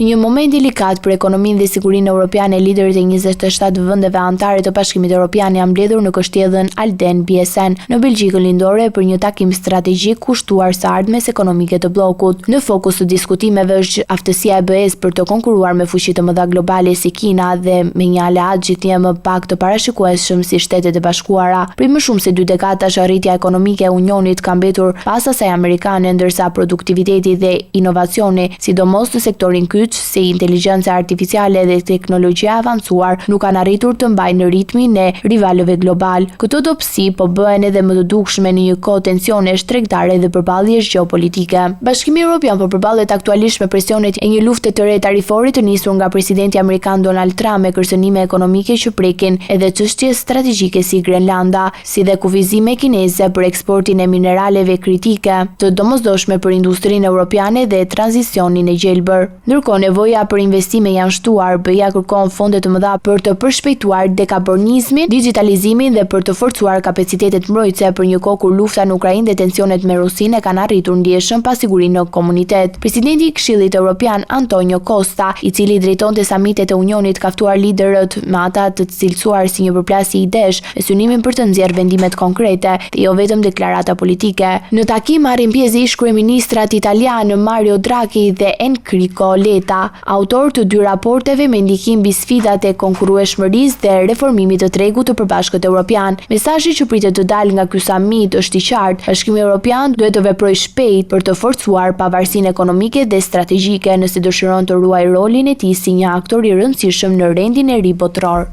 Në një moment delikat për ekonominë dhe sigurinë europiane, liderët e 27 vendeve anëtare të Bashkimit Evropian janë mbledhur në kështjellën Alden BSN në Belgjikën lindore për një takim strategjik kushtuar së ardhmes ekonomike të bllokut. Në fokus të diskutimeve është aftësia e BE-s për të konkuruar me fuqi të mëdha globale si Kina dhe me një aleat gjithnjë më pak të parashikueshëm si Shtetet e Bashkuara. Për më shumë se 2 dekadash arritja ekonomike e Unionit ka mbetur pas asaj amerikane, ndërsa produktiviteti dhe inovacioni, sidomos në sektorin kyç si inteligjenca artificiale dhe teknologjia e avancuar, nuk kanë arritur të mbajnë ritmin e rivalëve global. Këto dobësi po bëhen edhe më të dukshme në një kohë tensionesh tregtare dhe përballjesh gjeopolitike. Bashkimi Evropian po përballet aktualisht me presionet e një lufte të re tarifore të nisur nga presidenti amerikan Donald Trump me kërcënime ekonomike që prekin edhe çështje strategjike si Grenlanda, si dhe kufizime kineze për eksportin e mineraleve kritike, të domosdoshme për industrinë europiane dhe tranzicionin e gjelbër. Ndërkohë nevoja për investime janë shtuar, BE-ja kërkon fonde të mëdha për të përshpejtuar dekarbonizmin, digitalizimin dhe për të forcuar kapacitetet mbrojtëse për një kohë kur lufta në Ukrainë dhe tensionet me Rusinë kanë arritur ndjeshëm pasigurinë në komunitet. Presidenti i Këshillit Evropian Antonio Costa, i cili drejtonte samitet e Unionit, ka ftuar liderët me ata të cilësuar si një përplasje idesh me synimin për të nxjerrë vendimet konkrete dhe jo vetëm deklarata politike. Në takim marrin pjesë ish kryeministrat italian Mario Draghi dhe Enrico Letta, autor të 2 raporteve me ndikim mbi sfidat e konkurrueshmërisë dhe reformimit të tregut të përbashkët evropian. Mesazhi që pritet të dalë nga ky samit është i qartë: Bashkimi Evropian duhet të veprojë shpejt për të forcuar pavarësinë ekonomike dhe strategjike nëse dëshiron të ruajë rolin e tij si një aktor i rëndësishëm në rendin e ri botror.